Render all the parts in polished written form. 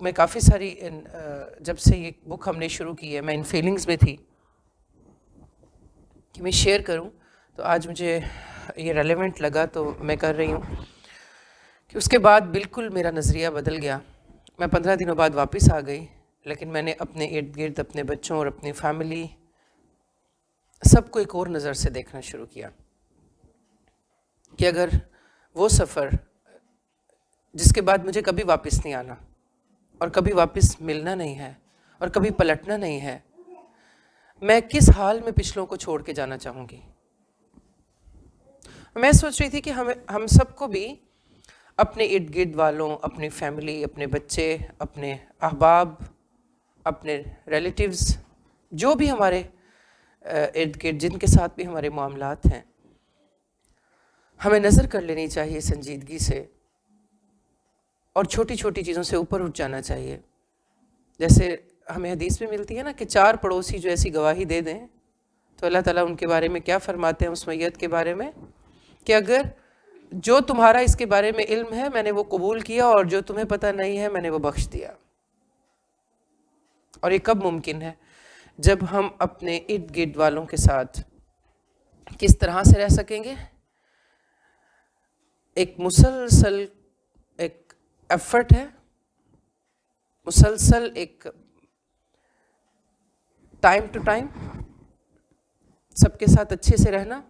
میں کافی ساری جب سے یہ بک ہم نے شروع کی ہے میں ان فیلنگز میں تھی کہ میں شیئر کروں، تو آج مجھے یہ ریلیونٹ لگا تو میں کر رہی ہوں. کہ اس کے بعد بالکل میرا نظریہ بدل گیا. میں 15 دنوں بعد واپس آ گئی، لیکن میں نے اپنے ارد گرد اپنے بچوں اور اپنی فیملی سب کو ایک اور نظر سے دیکھنا شروع کیا کہ اگر وہ سفر جس کے بعد مجھے کبھی واپس نہیں آنا اور کبھی واپس ملنا نہیں ہے اور کبھی پلٹنا نہیں ہے، میں کس حال میں پچھلوں کو چھوڑ کے جانا چاہوں گی. میں سوچ رہی تھی کہ ہم سب کو بھی اپنے ارد گرد والوں، اپنی فیملی، اپنے بچے، اپنے احباب، اپنے ریلیٹیوز، جو بھی ہمارے ارد گرد جن کے ساتھ بھی ہمارے معاملات ہیں، ہمیں نظر کر لینی چاہیے سنجیدگی سے اور چھوٹی چھوٹی چیزوں سے اوپر اٹھ جانا چاہیے. جیسے ہمیں حدیث میں ملتی ہے نا کہ 4 پڑوسی جو ایسی گواہی دے دیں تو اللہ تعالیٰ ان کے بارے میں کیا فرماتے ہیں اس میت کے بارے میں کہ اگر جو تمہارا اس کے بارے میں علم ہے میں نے وہ قبول کیا اور جو تمہیں پتہ نہیں ہے میں نے وہ بخش دیا. اور یہ کب ممکن ہے؟ جب ہم اپنے ارد گرد والوں کے ساتھ کس طرح سے رہ سکیں گے؟ ایک مسلسل ایک ایفرٹ ہے، مسلسل ایک ٹائم ٹو ٹائم سب کے ساتھ اچھے سے رہنا،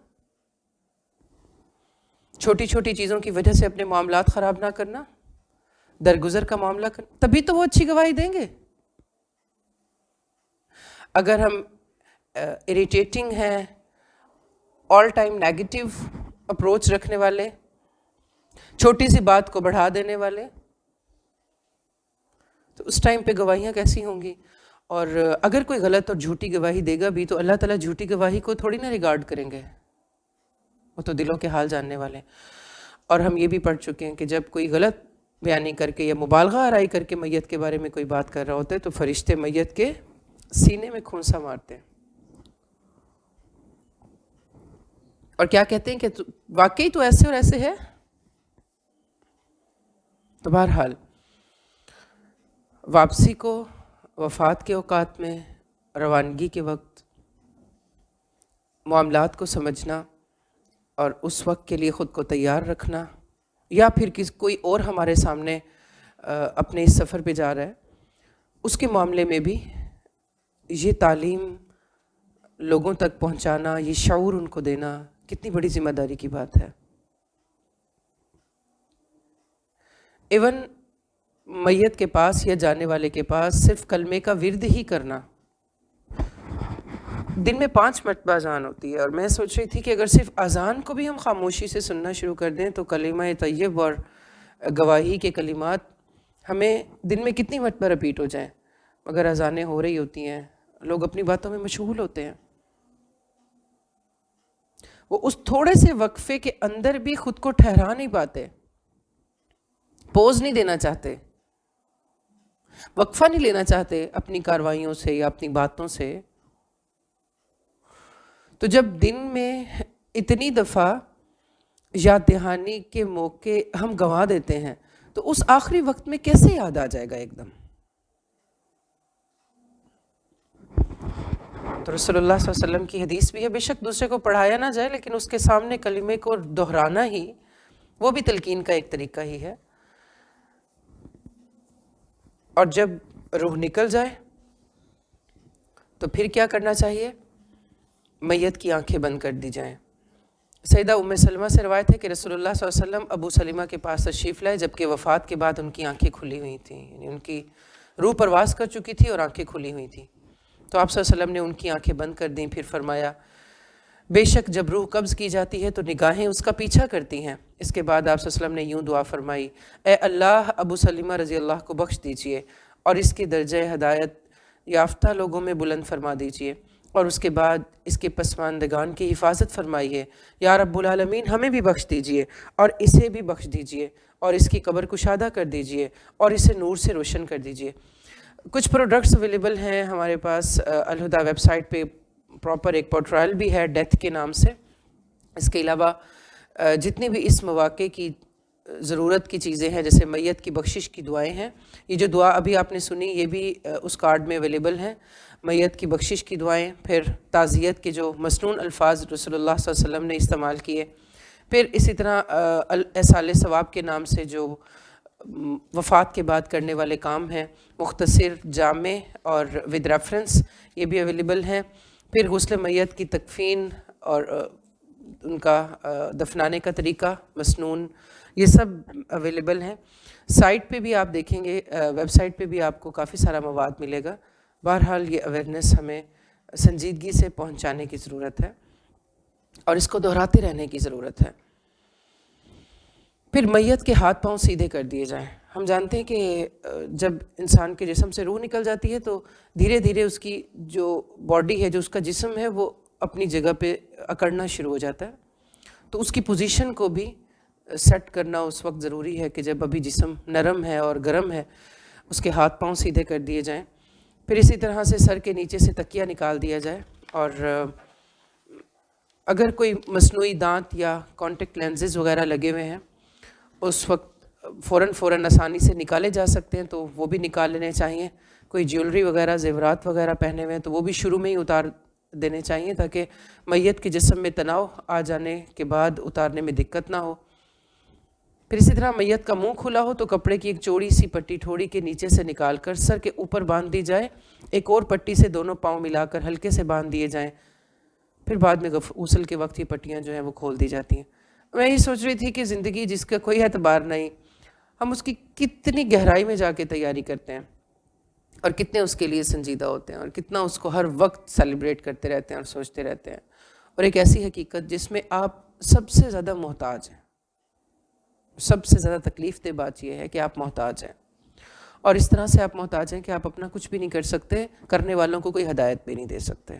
چھوٹی چھوٹی چیزوں کی وجہ سے اپنے معاملات خراب نہ کرنا، درگزر کا معاملہ کرنا، تبھی تو وہ اچھی گواہی دیں گے. اگر ہم اریٹیٹنگ ہیں، آل ٹائم نیگیٹو اپروچ رکھنے والے، چھوٹی سی بات کو بڑھا دینے والے، تو اس ٹائم پہ گواہیاں کیسی ہوں گی؟ اور اگر کوئی غلط اور جھوٹی گواہی دے گا بھی تو اللہ تعالیٰ جھوٹی گواہی کو تھوڑی نہ ریگارڈ کریں گے، وہ تو دلوں کے حال جاننے والے ہیں. اور ہم یہ بھی پڑھ چکے ہیں کہ جب کوئی غلط بیانی کر کے یا مبالغہ آرائی کر کے میت کے بارے میں کوئی بات کر رہا ہوتا ہے تو فرشتے میت کے سینے میں خونسا مارتے ہیں اور کیا کہتے ہیں کہ واقعی تو ایسے اور ایسے ہے. تو بہرحال واپسی کو وفات کے اوقات میں، روانگی کے وقت معاملات کو سمجھنا اور اس وقت کے لیے خود کو تیار رکھنا، یا پھر کوئی اور ہمارے سامنے اپنے اس سفر پہ جا رہا ہے اس کے معاملے میں بھی یہ تعلیم لوگوں تک پہنچانا، یہ شعور ان کو دینا کتنی بڑی ذمہ داری کی بات ہے. ایون میت کے پاس یا جانے والے کے پاس صرف کلمے کا ورد ہی کرنا، دن میں 5 مرتبہ اذان ہوتی ہے، اور میں سوچ رہی تھی کہ اگر صرف اذان کو بھی ہم خاموشی سے سننا شروع کر دیں تو کلمہ طیب اور گواہی کے کلمات ہمیں دن میں کتنی مرتبہ رپیٹ ہو جائیں. مگر اذانیں ہو رہی ہوتی ہیں، لوگ اپنی باتوں میں مشغول ہوتے ہیں، وہ اس تھوڑے سے وقفے کے اندر بھی خود کو ٹھہرا نہیں پاتے، پوز نہیں دینا چاہتے، وقفہ نہیں لینا چاہتے اپنی کاروائیوں سے یا اپنی باتوں سے. تو جب دن میں اتنی دفعہ یاد دہانی کے موقع ہم گنوا دیتے ہیں تو اس آخری وقت میں کیسے یاد آ جائے گا ایک دم؟ تو رسول اللہ صلی اللہ علیہ وسلم کی حدیث بھی ہے، بے شک دوسرے کو پڑھایا نہ جائے لیکن اس کے سامنے کلمے کو دہرانا ہی وہ بھی تلقین کا ایک طریقہ ہی ہے. اور جب روح نکل جائے تو پھر کیا کرنا چاہیے؟ میت کی آنکھیں بند کر دی جائیں. سیدہ ام سلمہ سے روایت ہے کہ رسول اللہ صلی اللہ علیہ وسلم ابو سلمہ کے پاس تشریف لائے جبکہ وفات کے بعد ان کی آنکھیں کھلی ہوئی تھیں، یعنی ان کی روح پرواز کر چکی تھی اور آنکھیں کھلی ہوئی تھیں. تو آپ صلی اللہ علیہ وسلم نے ان کی آنکھیں بند کر دیں، پھر فرمایا بے شک جب روح قبض کی جاتی ہے تو نگاہیں اس کا پیچھا کرتی ہیں. اس کے بعد آپ صلی اللہ علیہ وسلم نے یوں دعا فرمائی، اے اللہ ابو سلمہ رضی اللہ کو بخش دیجئے اور اس کے درجہ ہدایت یافتہ لوگوں میں بلند فرما دیجئے، اور اس کے بعد اس کے پسماندگان کی حفاظت فرمائیے. یا رب العالمین ہمیں بھی بخش دیجئے اور اسے بھی بخش دیجئے اور اس کی قبر کشادہ کر دیجئے اور اسے نور سے روشن کر دیجئے. کچھ پروڈکٹس اویلیبل ہیں ہمارے پاس الہدیٰ ویب سائٹ پہ، پراپر ایک پورٹرائل بھی ہے ڈیتھ کے نام سے. اس کے علاوہ جتنے بھی اس مواقع کی ضرورت کی چیزیں ہیں، جیسے میت کی بخشش کی دعائیں ہیں. یہ جو دعا ابھی آپ نے سنی یہ بھی اس کارڈ میں اویلیبل ہیں. میت کی بخشش کی دعائیں، پھر تعزیت کے جو مسنون الفاظ رسول اللہ صلی اللہ علیہ وسلم نے استعمال کیے، پھر اسی طرح اصال ثواب کے نام سے جو وفات کے بعد کرنے والے کام ہیں، مختصر، جامع اور ود ریفرنس، یہ بھی اویلیبل ہیں. پھر غسل میت کی تکفین اور ان کا دفنانے کا طریقہ مسنون، یہ سب اویلیبل ہیں. سائٹ پہ بھی آپ دیکھیں گے، ویب سائٹ پہ بھی آپ کو کافی سارا مواد ملے گا. بہرحال یہ اویئرنیس ہمیں سنجیدگی سے پہنچانے کی ضرورت ہے اور اس کو دہراتے رہنے کی ضرورت ہے. پھر میت کے ہاتھ پاؤں سیدھے کر دیے جائیں. ہم جانتے ہیں کہ جب انسان کے جسم سے روح نکل جاتی ہے تو دھیرے دھیرے اس کی جو باڈی ہے، جو اس کا جسم ہے، وہ اپنی جگہ پہ اکڑنا شروع ہو جاتا ہے. تو اس کی پوزیشن کو بھی سیٹ کرنا اس وقت ضروری ہے کہ جب ابھی جسم نرم ہے اور گرم ہے، اس کے ہاتھ پاؤں سیدھے کر دیے جائیں. پھر اسی طرح سے سر کے نیچے سے تکیہ نکال دیا جائے، اور اگر کوئی مصنوعی دانت یا کانٹیکٹ لینزز وغیرہ لگے ہوئے ہیں اس وقت فوراً آسانی سے نکالے جا سکتے ہیں تو وہ بھی نکال لینے چاہیے. کوئی جیولری وغیرہ، زیورات وغیرہ پہنے ہوئے ہیں تو وہ بھی شروع میں ہی اتار دینے چاہیے تاکہ میت کے جسم میں تناؤ آ جانے کے بعد اتارنے میں دقت نہ ہو. پھر اسی طرح میت کا منہ کھلا ہو تو کپڑے کی ایک چوڑی سی پٹی ٹھوڑی کے نیچے سے نکال کر سر کے اوپر باندھ دی جائے. ایک اور پٹی سے دونوں پاؤں ملا کر ہلکے سے باندھ دیے جائیں. پھر بعد میں غسل کے وقت یہ پٹیاں جو ہیں وہ کھول دی جاتی ہیں. میں یہ سوچ رہی تھی کہ زندگی جس کا کوئی اعتبار نہیں، ہم اس کی کتنی گہرائی میں جا کے تیاری کرتے ہیں اور کتنے اس کے لیے سنجیدہ ہوتے ہیں اور کتنا اس کو ہر وقت سیلیبریٹ کرتے رہتے ہیں اور سوچتے رہتے ہیں. اور ایک ایسی حقیقت جس میں آپ سب سے زیادہ محتاج ہیں. سب سے زیادہ تکلیف دہ بات یہ ہے کہ آپ محتاج ہیں، اور اس طرح سے آپ محتاج ہیں کہ آپ اپنا کچھ بھی نہیں کر سکتے، کرنے والوں کو کوئی ہدایت بھی نہیں دے سکتے.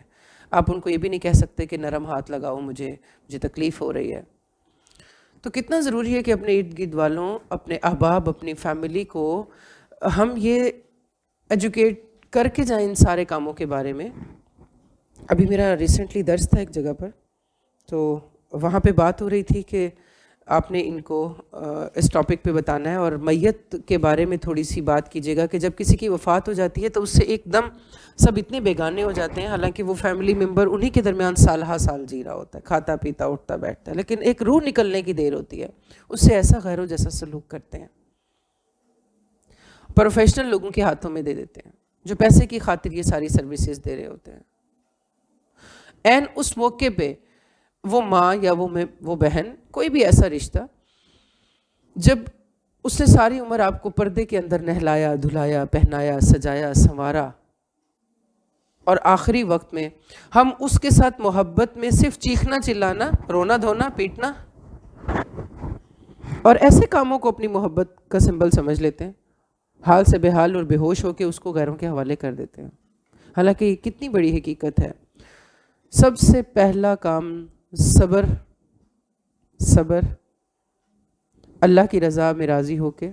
آپ ان کو یہ بھی نہیں کہہ سکتے کہ نرم ہاتھ لگاؤ، مجھے تکلیف ہو رہی ہے. تو کتنا ضروری ہے کہ اپنے ارد گرد والوں، اپنے احباب، اپنی فیملی کو ہم یہ ایجوکیٹ کر کے جائیں ان سارے کاموں کے بارے میں. ابھی میرا ریسنٹلی درس تھا ایک جگہ پر، تو وہاں پہ بات ہو رہی تھی کہ آپ نے ان کو اس ٹاپک پہ بتانا ہے، اور میت کے بارے میں تھوڑی سی بات کیجیے گا کہ جب کسی کی وفات ہو جاتی ہے تو اس سے ایک دم سب اتنے بیگانے ہو جاتے ہیں، حالانکہ وہ فیملی ممبر انہی کے درمیان سال ہا سال جی رہا ہوتا ہے، کھاتا پیتا اٹھتا بیٹھتا ہے، لیکن ایک روح نکلنے کی دیر ہوتی ہے اس سے ایسا غیروں جیسا سلوک کرتے ہیں. پروفیشنل لوگوں کے ہاتھوں میں دے دیتے ہیں جو پیسے کی خاطر یہ ساری سروسز دے رہے ہوتے ہیں. این اس موقع پہ وہ ماں یا وہ بہن، کوئی بھی ایسا رشتہ جب اس نے ساری عمر آپ کو پردے کے اندر نہلایا، دھلایا، پہنایا، سجایا، سنوارا، اور آخری وقت میں ہم اس کے ساتھ محبت میں صرف چیخنا، چلانا، رونا دھونا، پیٹنا اور ایسے کاموں کو اپنی محبت کا سمبل سمجھ لیتے ہیں، حال سے بے حال اور بے ہوش ہو کے اس کو غیروں کے حوالے کر دیتے ہیں. حالانکہ یہ کتنی بڑی حقیقت ہے. سب سے پہلا کام صبر، اللہ کی رضا میں راضی ہو کے،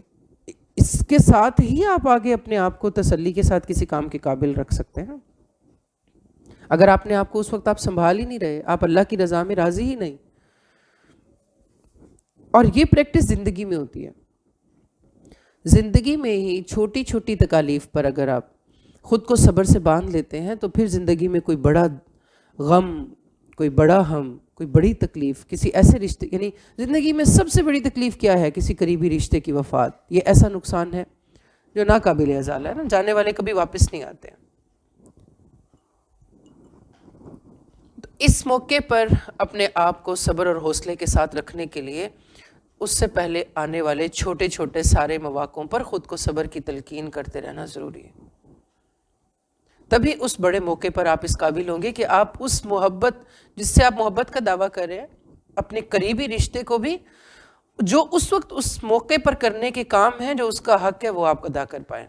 اس کے ساتھ ہی آپ آگے اپنے آپ کو تسلی کے ساتھ کسی کام کے قابل رکھ سکتے ہیں. اگر آپ نے آپ کو اس وقت آپ سنبھال ہی نہیں رہے، آپ اللہ کی رضا میں راضی ہی نہیں. اور یہ پریکٹس زندگی میں ہوتی ہے. زندگی میں ہی چھوٹی چھوٹی تکالیف پر اگر آپ خود کو صبر سے باندھ لیتے ہیں تو پھر زندگی میں کوئی بڑا غم، کوئی بڑا ہم، کوئی بڑی تکلیف، کسی ایسے رشتے، یعنی زندگی میں سب سے بڑی تکلیف کیا ہے؟ کسی قریبی رشتے کی وفات. یہ ایسا نقصان ہے جو ناقابل ازالہ ہے نا، جانے والے کبھی واپس نہیں آتے. تو اس موقع پر اپنے آپ کو صبر اور حوصلے کے ساتھ رکھنے کے لیے اس سے پہلے آنے والے چھوٹے چھوٹے سارے مواقعوں پر خود کو صبر کی تلقین کرتے رہنا ضروری ہے. تبھی اس بڑے موقع پر آپ اس قابل ہوں گے کہ آپ اس محبت، جس سے آپ محبت کا دعویٰ کر رہے ہیں، اپنے قریبی رشتے کو بھی جو اس وقت اس موقع پر کرنے کے کام ہیں جو اس کا حق ہے وہ آپ ادا کر پائیں.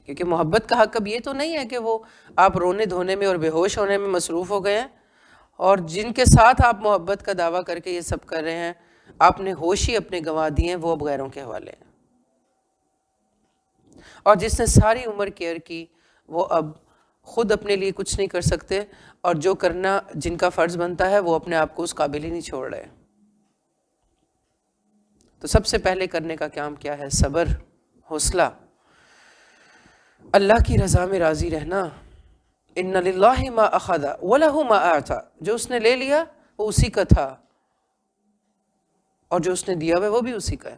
کیونکہ محبت کا حق اب یہ تو نہیں ہے کہ وہ آپ رونے دھونے میں اور بے ہوش ہونے میں مصروف ہو گئے ہیں، اور جن کے ساتھ آپ محبت کا دعویٰ کر کے یہ سب کر رہے ہیں آپ نے ہوش ہی اپنے گنوا دیے ہیں، وہ اب غیروں کے حوالے ہیں. اور جس نے ساری عمر کیئر کی وہ اب خود اپنے لیے کچھ نہیں کر سکتے، اور جو کرنا جن کا فرض بنتا ہے وہ اپنے آپ کو اس قابل ہی نہیں چھوڑ رہے. تو سب سے پہلے کرنے کا کام کیا ہے؟ صبر، حوصلہ، اللہ کی رضا میں راضی رہنا. ان للہ ما اخذ ولہ ما اعطى، جو اس نے لے لیا وہ اسی کا تھا، اور جو اس نے دیا ہوا وہ بھی اسی کا ہے،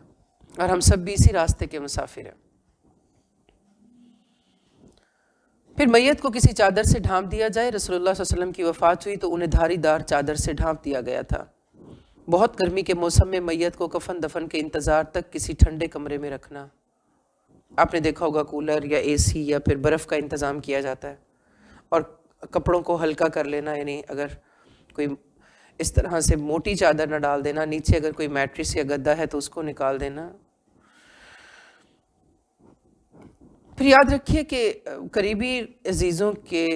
اور ہم سب بھی اسی راستے کے مسافر ہیں. پھر میت کو کسی چادر سے ڈھانپ دیا جائے. رسول اللہ صلی اللہ علیہ وسلم کی وفات ہوئی تو انہیں دھاری دار چادر سے ڈھانپ دیا گیا تھا. بہت گرمی کے موسم میں میت کو کفن دفن کے انتظار تک کسی ٹھنڈے کمرے میں رکھنا. آپ نے دیکھا ہوگا کولر یا اے سی یا پھر برف کا انتظام کیا جاتا ہے، اور کپڑوں کو ہلکا کر لینا، یعنی اگر کوئی اس طرح سے موٹی چادر نہ ڈال دینا، نیچے اگر کوئی میٹرس یا گدا ہے تو اس کو نکال دینا. پھر یاد رکھیے کہ قریبی عزیزوں کے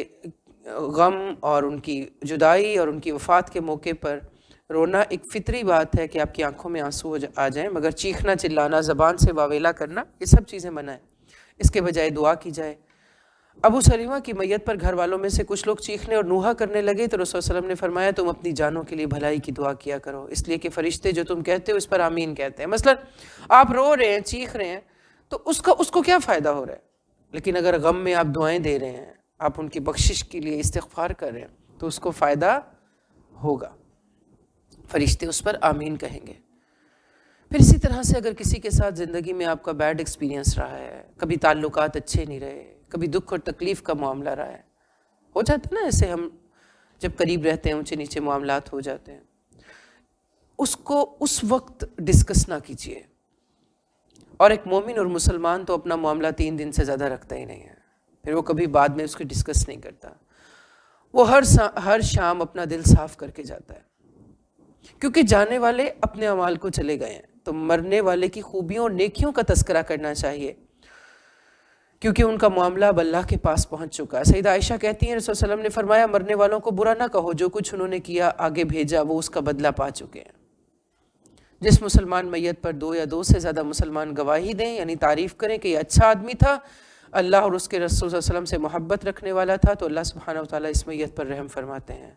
غم اور ان کی جدائی اور ان کی وفات کے موقع پر رونا ایک فطری بات ہے کہ آپ کی آنکھوں میں آنسو آ جائیں، مگر چیخنا، چلانا، زبان سے واویلا کرنا، یہ سب چیزیں منع ہیں. اس کے بجائے دعا کی جائے. ابو سلیمہ کی میت پر گھر والوں میں سے کچھ لوگ چیخنے اور نوحہ کرنے لگے تو رسول صلی اللہ علیہ وسلم نے فرمایا تم اپنی جانوں کے لیے بھلائی کی دعا کیا کرو، اس لیے کہ فرشتے جو تم کہتے ہو اس پر آمین کہتے ہیں. مثلا آپ رو رہے ہیں، چیخ رہے ہیں، تو اس کو کیا فائدہ ہو رہا ہے؟ لیکن اگر غم میں آپ دعائیں دے رہے ہیں، آپ ان کی بخشش کے لیے استغفار کر رہے ہیں، تو اس کو فائدہ ہوگا، فرشتے اس پر آمین کہیں گے. پھر اسی طرح سے اگر کسی کے ساتھ زندگی میں آپ کا بیڈ ایکسپیرینس رہا ہے، کبھی تعلقات اچھے نہیں رہے، کبھی دکھ اور تکلیف کا معاملہ رہا ہے، ہو جاتا ہے نا ایسے، ہم جب قریب رہتے ہیں اونچے نیچے معاملات ہو جاتے ہیں، اس کو اس وقت ڈسکس نہ کیجیے. اور ایک مومن اور مسلمان تو اپنا معاملہ 3 دن سے زیادہ رکھتا ہی نہیں ہے، پھر وہ کبھی بعد میں اس کو ڈسکس نہیں کرتا. وہ ہر شام اپنا دل صاف کر کے جاتا ہے، کیونکہ جانے والے اپنے اعمال کو چلے گئے ہیں، تو مرنے والے کی خوبیوں اور نیکیوں کا تذکرہ کرنا چاہیے، کیونکہ ان کا معاملہ اب اللہ کے پاس پہنچ چکا ہے. سیدہ عائشہ کہتی ہیں رسول صلی اللہ علیہ وسلم نے فرمایا مرنے والوں کو برا نہ کہو، جو کچھ انہوں نے کیا آگے بھیجا وہ اس کا بدلہ پا چکے ہیں. جس مسلمان میت پر 2 یا 2 سے زیادہ مسلمان گواہی دیں، یعنی تعریف کریں کہ یہ اچھا آدمی تھا، اللہ اور اس کے رسول صلی اللہ علیہ وسلم سے محبت رکھنے والا تھا، تو اللہ سبحانہ وتعالیٰ اس میت پر رحم فرماتے ہیں.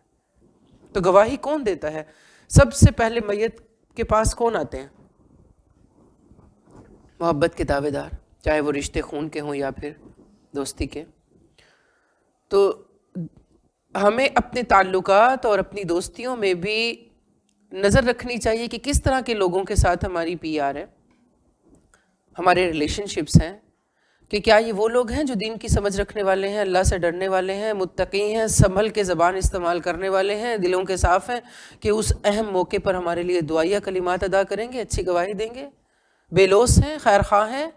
تو گواہی کون دیتا ہے؟ سب سے پہلے میت کے پاس کون آتے ہیں؟ محبت کے دعوے دار، چاہے وہ رشتے خون کے ہوں یا پھر دوستی کے. تو ہمیں اپنے تعلقات اور اپنی دوستیوں میں بھی نظر رکھنی چاہیے کہ کس طرح کے لوگوں کے ساتھ ہماری پی آر ہے، ہمارے ریلیشن شپس ہیں، کہ کیا یہ وہ لوگ ہیں جو دین کی سمجھ رکھنے والے ہیں، اللہ سے ڈرنے والے ہیں، متقی ہیں، سنبھل کے زبان استعمال کرنے والے ہیں، دلوں کے صاف ہیں، کہ اس اہم موقع پر ہمارے لیے دعائیہ کلمات ادا کریں گے، اچھی گواہی دیں گے، بے لوث ہیں، خیر خواہ ہیں.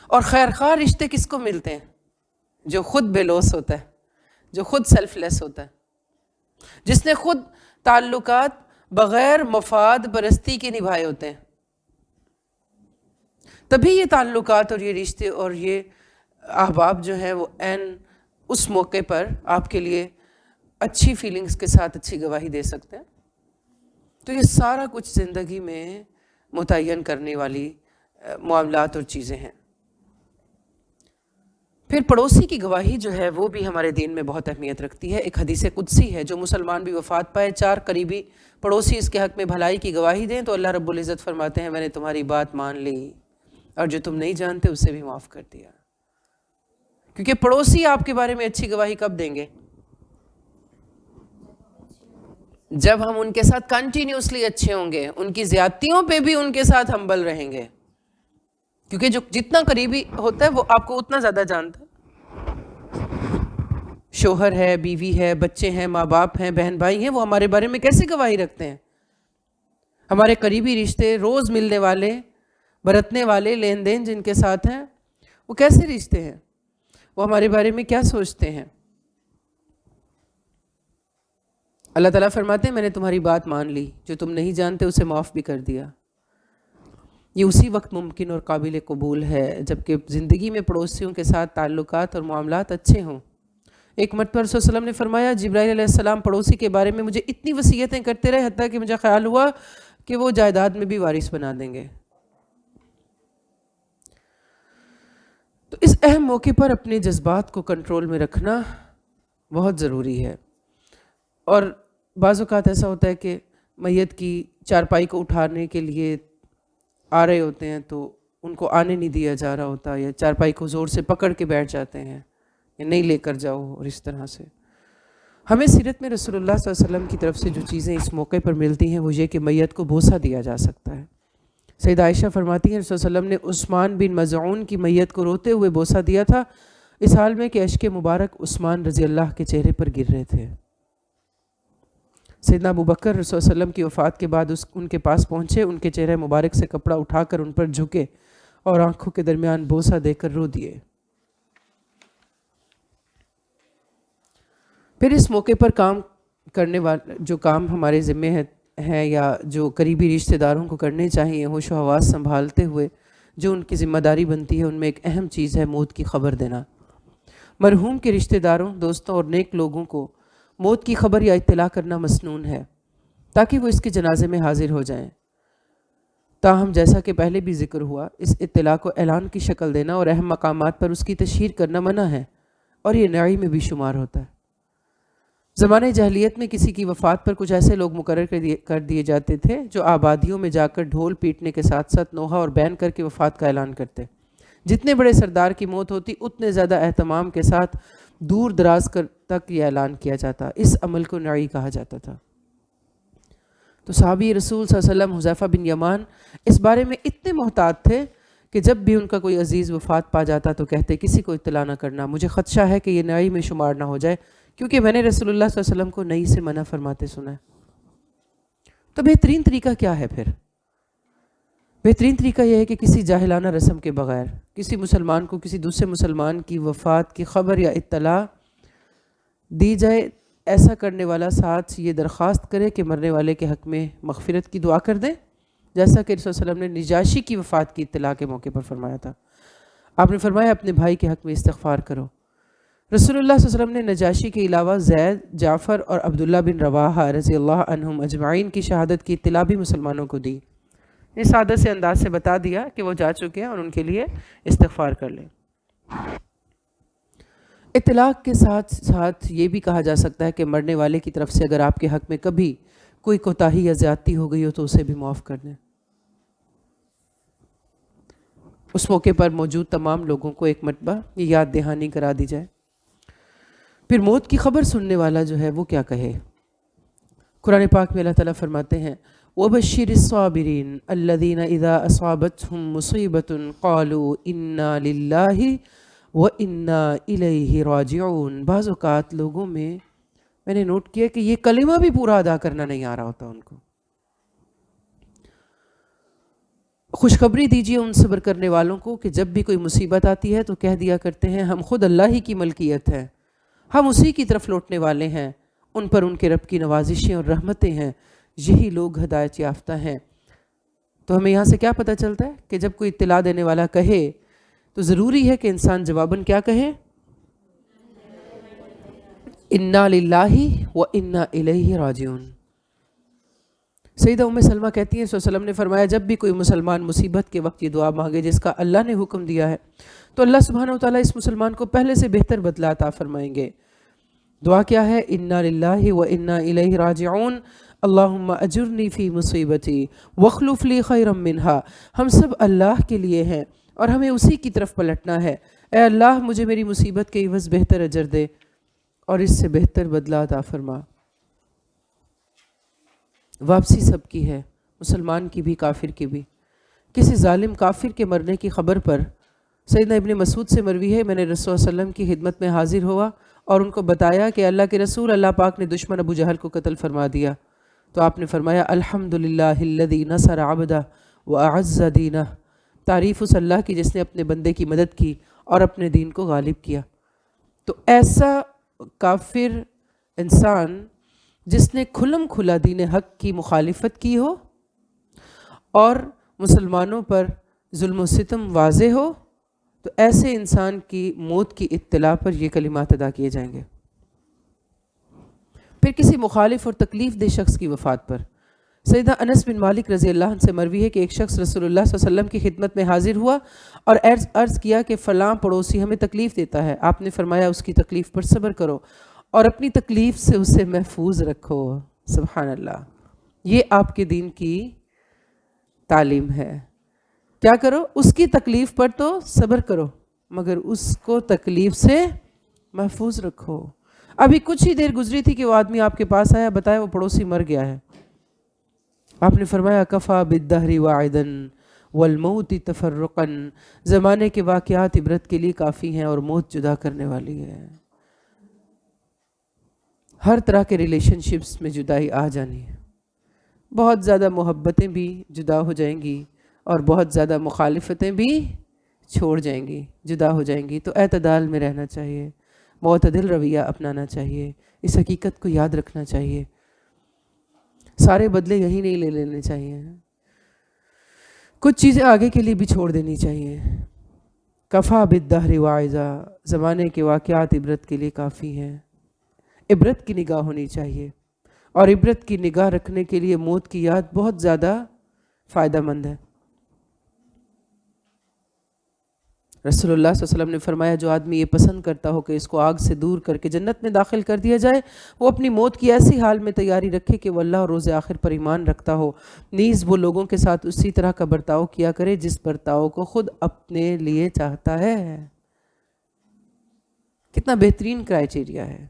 اور خیر خواہ رشتے کس کو ملتے ہیں؟ جو خود بے لوث ہوتا ہے، جو خود سیلف لیس ہوتا ہے، جس نے خود تعلقات بغیر مفاد پرستی کے نبھائے ہوتے ہیں. تبھی یہ تعلقات اور یہ رشتے اور یہ احباب جو ہیں وہ اس موقع پر آپ کے لیے اچھی فیلنگز کے ساتھ اچھی گواہی دے سکتے ہیں. تو یہ سارا کچھ زندگی میں متعین کرنے والی معاملات اور چیزیں ہیں. پھر پڑوسی کی گواہی جو ہے وہ بھی ہمارے دین میں بہت اہمیت رکھتی ہے. ایک حدیث قدسی ہے، جو مسلمان بھی وفات پائے 4 قریبی پڑوسی اس کے حق میں بھلائی کی گواہی دیں تو اللہ رب العزت فرماتے ہیں میں نے تمہاری بات مان لی اور جو تم نہیں جانتے اسے بھی معاف کر دیا. کیونکہ پڑوسی آپ کے بارے میں اچھی گواہی کب دیں گے؟ جب ہم ان کے ساتھ کنٹینیوسلی اچھے ہوں گے، ان کی زیادتیوں پہ بھی ان کے ساتھ ہمبل رہیں گے، کیونکہ جو جتنا قریبی ہوتا ہے وہ آپ کو اتنا زیادہ جانتا ہے. شوہر ہے، بیوی ہے، بچے ہیں، ماں باپ ہیں، بہن بھائی ہیں، وہ ہمارے بارے میں کیسے گواہی رکھتے ہیں؟ ہمارے قریبی رشتے، روز ملنے والے، برتنے والے، لین دین جن کے ساتھ ہیں، وہ کیسے رشتے ہیں؟ وہ ہمارے بارے میں کیا سوچتے ہیں؟ اللہ تعالیٰ فرماتے ہیں میں نے تمہاری بات مان لی، جو تم نہیں جانتے اسے معاف بھی کر دیا. یہ اسی وقت ممکن اور قابل قبول ہے جبکہ زندگی میں پڑوسیوں کے ساتھ تعلقات اور معاملات اچھے ہوں. ایک مرتبہ رسول صلی اللہ علیہ وسلم نے فرمایا جبرائیل علیہ السلام پڑوسی کے بارے میں مجھے اتنی وصیتیں کرتے رہے حتیٰ کہ مجھے خیال ہوا کہ وہ جائیداد میں بھی وارث بنا دیں گے. تو اس اہم موقع پر اپنے جذبات کو کنٹرول میں رکھنا بہت ضروری ہے. اور بعض اوقات ایسا ہوتا ہے کہ میت کی چارپائی کو اٹھانے کے لیے آ رہے ہوتے ہیں تو ان کو آنے نہیں دیا جا رہا ہوتا، یا چارپائی کو زور سے پکڑ کے بیٹھ جاتے ہیں یا نہیں لے کر جاؤ، اور اس طرح سے ہمیں سیرت میں رسول اللہ صلی اللہ علیہ وسلم کی طرف سے جو چیزیں اس موقع پر ملتی ہیں وہ یہ کہ میت کو بوسہ دیا جا سکتا ہے۔ سیدہ عائشہ فرماتی ہیں رسول اللہ علیہ وسلم نے عثمان بن مظعون کی میت کو روتے ہوئے بوسہ دیا تھا، اس حال میں کہ اشک مبارک عثمان رضی اللہ کے چہرے پر گر رہے تھے۔ سیدنا ابو بکر رسول اللہ علیہ وسلم کی وفات کے بعد ان کے پاس پہنچے، ان کے چہرے مبارک سے کپڑا اٹھا کر ان پر جھکے اور آنکھوں کے درمیان بوسہ دے کر رو دیے۔ پھر اس موقع پر کام کرنے والے جو کام ہمارے ذمے ہیں یا جو قریبی رشتہ داروں کو کرنے چاہیے، ہوش و حواس سنبھالتے ہوئے جو ان کی ذمہ داری بنتی ہے، ان میں ایک اہم چیز ہے موت کی خبر دینا۔ مرحوم کے رشتہ داروں، دوستوں اور نیک لوگوں کو موت کی خبر یا اطلاع کرنا مسنون ہے تاکہ وہ اس کے جنازے میں حاضر ہو جائیں۔ تاہم جیسا کہ پہلے بھی ذکر ہوا، اس اطلاع کو اعلان کی شکل دینا اور اہم مقامات پر اس کی تشہیر کرنا منع ہے، اور یہ نعی میں بھی شمار ہوتا ہے۔ زمانہ جاہلیت میں کسی کی وفات پر کچھ ایسے لوگ مقرر کر دیے جاتے تھے جو آبادیوں میں جا کر ڈھول پیٹنے کے ساتھ ساتھ نوحہ اور بین کر کے وفات کا اعلان کرتے۔ جتنے بڑے سردار کی موت ہوتی اتنے زیادہ اہتمام کے ساتھ دور دراز تک یہ اعلان کیا جاتا۔ اس عمل کو نعی کہا جاتا تھا۔ تو صحابی رسول صلی اللہ علیہ وسلم حذیفہ بن یمان اس بارے میں اتنے محتاط تھے کہ جب بھی ان کا کوئی عزیز وفات پا جاتا تو کہتے کسی کو اطلاع نہ کرنا، مجھے خدشہ ہے کہ یہ نعی میں شمار نہ ہو جائے، کیونکہ میں نے رسول اللہ صلی اللہ علیہ وسلم کو نعی سے منع فرماتے سنا ہے۔ تو بہترین طریقہ کیا ہے پھر؟ بہترین طریقہ یہ ہے کہ کسی جاہلانہ رسم کے بغیر کسی مسلمان کو کسی دوسرے مسلمان کی وفات کی خبر یا اطلاع دی جائے۔ ایسا کرنے والا ساتھ یہ درخواست کرے کہ مرنے والے کے حق میں مغفرت کی دعا کر دیں، جیسا کہ رسول صلی اللہ علیہ وسلم نے نجاشی کی وفات کی اطلاع کے موقع پر فرمایا تھا۔ آپ نے فرمایا اپنے بھائی کے حق میں استغفار کرو۔ رسول اللہ صلی اللہ علیہ وسلم نے نجاشی کے علاوہ زید، جعفر اور عبداللہ بن رواحہ رضی اللہ عنہم اجمعین کی شہادت کی اطلاع بھی مسلمانوں کو دی۔ اس سادہ سے انداز سے بتا دیا کہ وہ جا چکے ہیں اور ان کے لیے استغفار کر لیں۔ اطلاع کے ساتھ ساتھ یہ بھی کہا جا سکتا ہے کہ مرنے والے کی طرف سے اگر آپ کے حق میں کبھی کوئی کوتاہی یا زیادتی ہو گئی ہو تو اسے بھی معاف کر دیں۔ اس موقع پر موجود تمام لوگوں کو ایک مرتبہ یہ یاد دہانی کرا دی جائے۔ پھر موت کی خبر سننے والا جو ہے وہ کیا کہے؟ قرآن پاک میں اللہ تعالیٰ فرماتے ہیں وَبَشِّرِ الصَّابِرِينَ الَّذِينَ إِذَا أَصَابَتْهُمْ مُصِيبَةٌ قَالُوا إِنَّا لِلَّهِ وَإِنَّا إِلَيْهِ راجعون۔ بعض اوقات لوگوں میں نے نوٹ کیا کہ یہ کلمہ بھی پورا ادا کرنا نہیں آ رہا ہوتا ان کو۔ خوشخبری دیجیے ان صبر کرنے والوں کو کہ جب بھی کوئی مصیبت آتی ہے تو کہہ دیا کرتے ہیں ہم خود اللہ ہی کی ملکیت ہیں، ہم اسی کی طرف لوٹنے والے ہیں، ان پر ان کے رب کی نوازشیں اور رحمتیں ہیں، یہی لوگ ہدایت یافتہ ہیں۔ تو ہمیں یہاں سے کیا پتہ چلتا ہے کہ جب کوئی اطلاع دینے والا کہے تو ضروری ہے کہ انسان جواباً کیا کہے؟ انا للہ و انا الیہ راجعون۔ سیدہ ام سلمہ کہتی ہیں صلی اللہ علیہ وسلم نے فرمایا جب بھی کوئی مسلمان مصیبت کے وقت یہ دعا مانگے جس کا اللہ نے حکم دیا ہے تو اللہ سبحانہ وتعالیٰ اس مسلمان کو پہلے سے بہتر بدلہ عطا فرمائیں گے۔ دعا کیا ہے؟ انا للہ و انا الیہ راجعون، اللہم اجرنی فی مصیبتی واخلف لی خیرا منہا۔ ہم سب اللہ کے لیے ہیں اور ہمیں اسی کی طرف پلٹنا ہے۔ اے اللہ مجھے میری مصیبت کے عوض بہتر اجر دے اور اس سے بہتر بدلہ عطا فرما۔ واپسی سب کی ہے، مسلمان کی بھی کافر کی بھی۔ کسی ظالم کافر کے مرنے کی خبر پر سیدنا ابن مسعود سے مروی ہے میں نے رسول اللہ علیہ وسلم کی خدمت میں حاضر ہوا اور ان کو بتایا کہ اللہ کے رسول اللہ پاک نے دشمن ابو جہل کو قتل فرما دیا۔ تو آپ نے فرمایا الحمدللہ الذی نصر عبدہ واعز دینہ، تعریف اس اللہ کی جس نے اپنے بندے کی مدد کی اور اپنے دین کو غالب کیا۔ تو ایسا کافر انسان جس نے کھلم کھلا دین حق کی مخالفت کی ہو اور مسلمانوں پر ظلم و ستم واضح ہو تو ایسے انسان کی موت کی اطلاع پر یہ کلمات ادا کیے جائیں گے۔ پھر کسی مخالف اور تکلیف دہ شخص کی وفات پر سیدنا انس بن مالک رضی اللہ عنہ سے مروی ہے کہ ایک شخص رسول اللہ صلی اللہ علیہ وسلم کی خدمت میں حاضر ہوا اور عرض کیا کہ فلاں پڑوسی ہمیں تکلیف دیتا ہے۔ آپ نے فرمایا اس کی تکلیف پر صبر کرو اور اپنی تکلیف سے اسے محفوظ رکھو۔ سبحان اللہ۔ یہ آپ کے دین کی تعلیم ہے. کیا کرو؟ اس کی تکلیف پر تو صبر کرو مگر اس کو تکلیف سے محفوظ رکھو. ابھی کچھ ہی دیر گزری تھی کہ وہ آدمی آپ کے پاس آیا، بتایا وہ پڑوسی مر گیا ہے. آپ نے فرمایا کفا بالدہر واعدا والموت تفرقا، زمانے کے واقعات عبرت کے لیے کافی ہیں اور موت جدا کرنے والی ہے. ہر طرح کے ریلیشن شپس میں جدائی آ جانی ہے. بہت زیادہ محبتیں بھی جدا ہو جائیں گی اور بہت زیادہ مخالفتیں بھی چھوڑ جائیں گی، جدا ہو جائیں گی. تو اعتدال میں رہنا چاہیے، معتدل رویہ اپنانا چاہیے. اس حقیقت کو یاد رکھنا چاہیے. سارے بدلے یہی نہیں لے لینے چاہیے، کچھ چیزیں آگے کے لیے بھی چھوڑ دینی چاہیے. کفا بالدہر واعظا، زمانے کے واقعات عبرت کے لیے کافی ہیں. عبرت کی نگاہ ہونی چاہیے، اور عبرت کی نگاہ رکھنے کے لیے موت کی یاد بہت زیادہ فائدہ مند ہے. رسول اللہ صلی اللہ علیہ وسلم نے فرمایا جو آدمی یہ پسند کرتا ہو کہ اس کو آگ سے دور کر کے جنت میں داخل کر دیا جائے، وہ اپنی موت کی ایسی حال میں تیاری رکھے کہ وہ اللہ اور روز آخر پر ایمان رکھتا ہو. نیز وہ لوگوں کے ساتھ اسی طرح کا برتاؤ کیا کرے جس برتاؤ کو خود اپنے لیے چاہتا ہے. کتنا بہترین کرائیٹیریا ہے.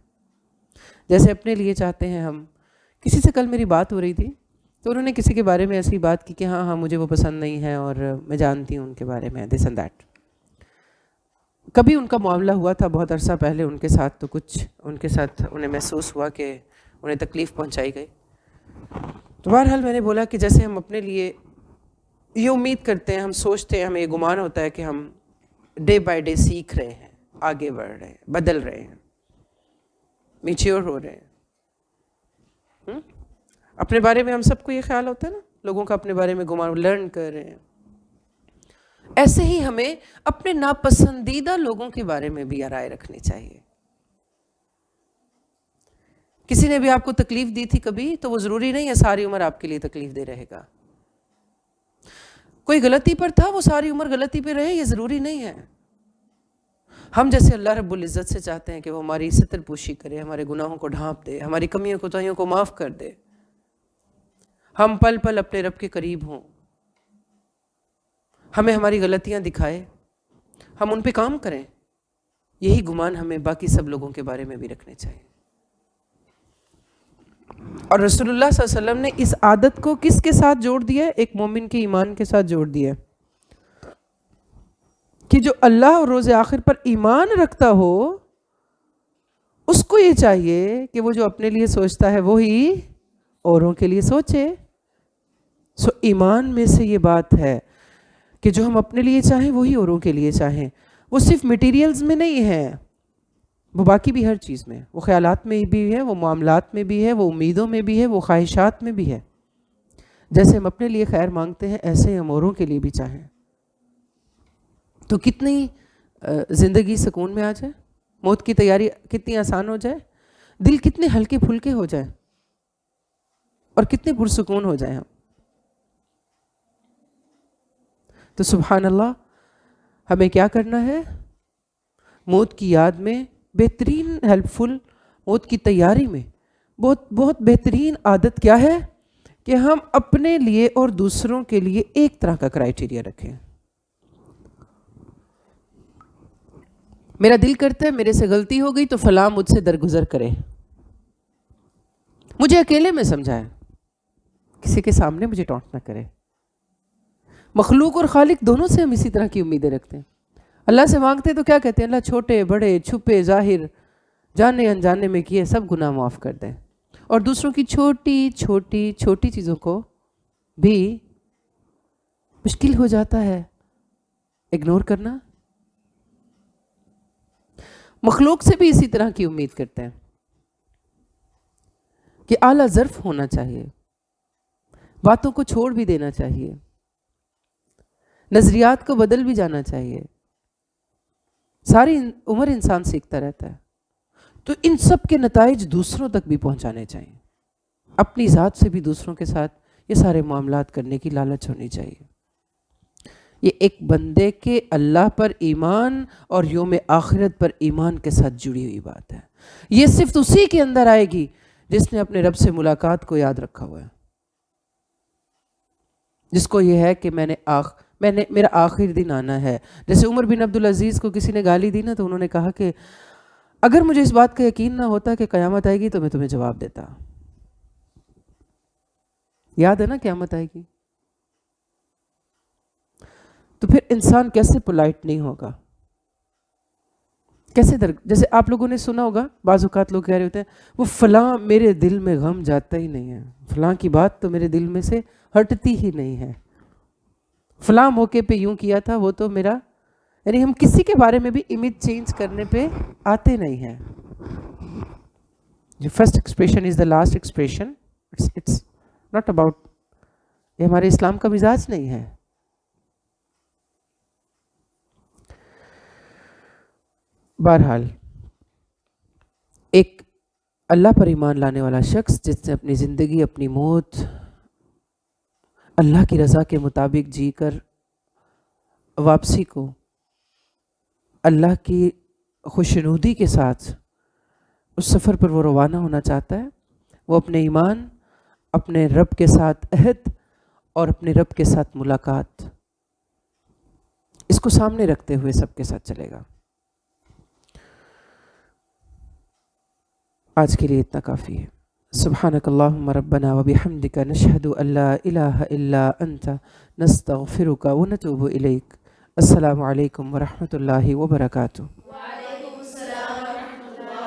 جیسے اپنے لیے چاہتے ہیں ہم. کسی سے کل میری بات ہو رہی تھی تو انہوں نے کسی کے بارے میں ایسی بات کی کہ ہاں مجھے وہ پسند نہیں ہے اور میں جانتی ہوں ان کے بارے میں دس اینڈ دیٹ. کبھی ان کا معاملہ ہوا تھا بہت عرصہ پہلے ان کے ساتھ، تو کچھ ان کے ساتھ انہیں محسوس ہوا کہ انہیں تکلیف پہنچائی گئی. تو بہرحال میں نے بولا کہ جیسے ہم اپنے لیے یہ امید کرتے ہیں، ہم سوچتے ہیں، ہمیں یہ گمان ہوتا ہے کہ ہم ڈے بائی ڈے سیکھ رہے ہیں، آگے بڑھ رہے ہیں، بدل رہے ہیں، میچیور ہو رہے ہیں. اپنے بارے میں ہم سب کو یہ خیال ہوتا ہے نا، لوگوں کا اپنے بارے میں گمان، لرن کر رہے ہیں. ایسے ہی ہمیں اپنے ناپسندیدہ لوگوں کے بارے میں بھی رائے رکھنی چاہیے. کسی نے بھی آپ کو تکلیف دی تھی کبھی تو وہ ضروری نہیں ہے ساری عمر آپ کے لیے تکلیف دے رہے گا. کوئی غلطی پر تھا، وہ ساری عمر غلطی پہ رہے، یہ ضروری نہیں ہے. ہم جیسے اللہ رب العزت سے چاہتے ہیں کہ وہ ہماری ستر پوشی کرے، ہمارے گناہوں کو ڈھانپ دے، ہماری کمیوں کوتاہیوں کو معاف کر دے، ہم پل پل اپنے رب کے قریب ہوں، ہمیں ہماری غلطیاں دکھائے، ہم ان پہ کام کریں. یہی گمان ہمیں باقی سب لوگوں کے بارے میں بھی رکھنے چاہیے. اور رسول اللہ صلی اللہ علیہ وسلم نے اس عادت کو کس کے ساتھ جوڑ دیا ہے؟ ایک مومن کے ایمان کے ساتھ جوڑ دیا ہے کہ جو اللہ اور روز آخر پر ایمان رکھتا ہو اس کو یہ چاہیے کہ وہ جو اپنے لیے سوچتا ہے وہی اوروں کے لیے سوچے. سو ایمان میں سے یہ بات ہے کہ جو ہم اپنے لیے چاہیں وہی اوروں کے لیے چاہیں. وہ صرف میٹیریلز میں نہیں ہے، وہ باقی بھی ہر چیز میں، وہ خیالات میں بھی ہے، وہ معاملات میں بھی ہے، وہ امیدوں میں بھی ہے، وہ خواہشات میں بھی ہے. جیسے ہم اپنے لیے خیر مانگتے ہیں ایسے ہم اوروں کے لیے بھی چاہیں تو کتنی زندگی سکون میں آ جائے، موت کی تیاری کتنی آسان ہو جائے، دل کتنے ہلکے پھلکے ہو جائیں اور کتنے پرسکون ہو جائیں ہم. تو سبحان اللہ، ہمیں کیا کرنا ہے؟ موت کی یاد میں بہترین ہیلپ فل، موت کی تیاری میں بہت بہترین عادت کیا ہے کہ ہم اپنے لیے اور دوسروں کے لیے ایک طرح کا کرائیٹیریا رکھیں. میرا دل کرتا ہے میرے سے غلطی ہو گئی تو فلاں مجھ سے درگزر کرے، مجھے اکیلے میں سمجھائے، کسی کے سامنے مجھے ٹونٹ نہ کرے. مخلوق اور خالق دونوں سے ہم اسی طرح کی امیدیں رکھتے ہیں. اللہ سے مانگتے تو کیا کہتے ہیں؟ اللہ چھوٹے بڑے چھپے ظاہر جانے انجانے میں کیے سب گناہ معاف کر دیں. اور دوسروں کی چھوٹی چھوٹی چھوٹی چیزوں کو بھی مشکل ہو جاتا ہے اگنور کرنا. مخلوق سے بھی اسی طرح کی امید کرتے ہیں کہ اعلیٰ ظرف ہونا چاہیے، باتوں کو چھوڑ بھی دینا چاہیے، نظریات کو بدل بھی جانا چاہیے. ساری عمر انسان سیکھتا رہتا ہے. تو ان سب کے نتائج دوسروں تک بھی پہنچانے چاہیے. اپنی ذات سے بھی دوسروں کے ساتھ یہ سارے معاملات کرنے کی لالچ ہونی چاہیے. یہ ایک بندے کے اللہ پر ایمان اور یوم آخرت پر ایمان کے ساتھ جڑی ہوئی بات ہے. یہ صرف اسی کے اندر آئے گی جس نے اپنے رب سے ملاقات کو یاد رکھا ہوا ہے. جس کو یہ ہے کہ میرا آخر دن آنا ہے. جیسے عمر بن عبدالعزیز کو کسی نے گالی دی نا تو انہوں نے کہا کہ اگر مجھے اس بات کا یقین نہ ہوتا کہ قیامت آئے گی تو میں تمہیں جواب دیتا. یاد ہے نا قیامت آئے گی؟ تو پھر انسان کیسے پولائٹ نہیں ہوگا؟ جیسے آپ لوگوں نے سنا ہوگا بعض اوقات لوگ کہہ رہے ہوتے ہیں وہ فلاں میرے دل میں غم جاتا ہی نہیں ہے، فلاں کی بات تو میرے دل میں سے ہٹتی ہی نہیں ہے، فلاں موقع پہ یوں کیا تھا وہ تو میرا، یعنی ہم کسی کے بارے میں بھی امیج چینج کرنے پہ آتے نہیں ہیں. جو first expression is the last expression, it's not about, یہ ہمارے اسلام کا مزاج نہیں ہے. بہرحال ایک اللہ پر ایمان لانے والا شخص جس نے اپنی زندگی، اپنی موت اللہ کی رضا کے مطابق جی کر واپسی کو اللہ کی خوشنودی کے ساتھ اس سفر پر وہ روانہ ہونا چاہتا ہے، وہ اپنے ایمان، اپنے رب کے ساتھ عہد اور اپنے رب کے ساتھ ملاقات، اس کو سامنے رکھتے ہوئے سب کے ساتھ چلے گا. آج کے لیے اتنا کافی ہے. سبحانک اللہم ربنا وبحمدک نشہد ان لا الہ الا انت نستغفرک ونتوب الیک. السلام علیکم ورحمۃ اللہ وبرکاتہ.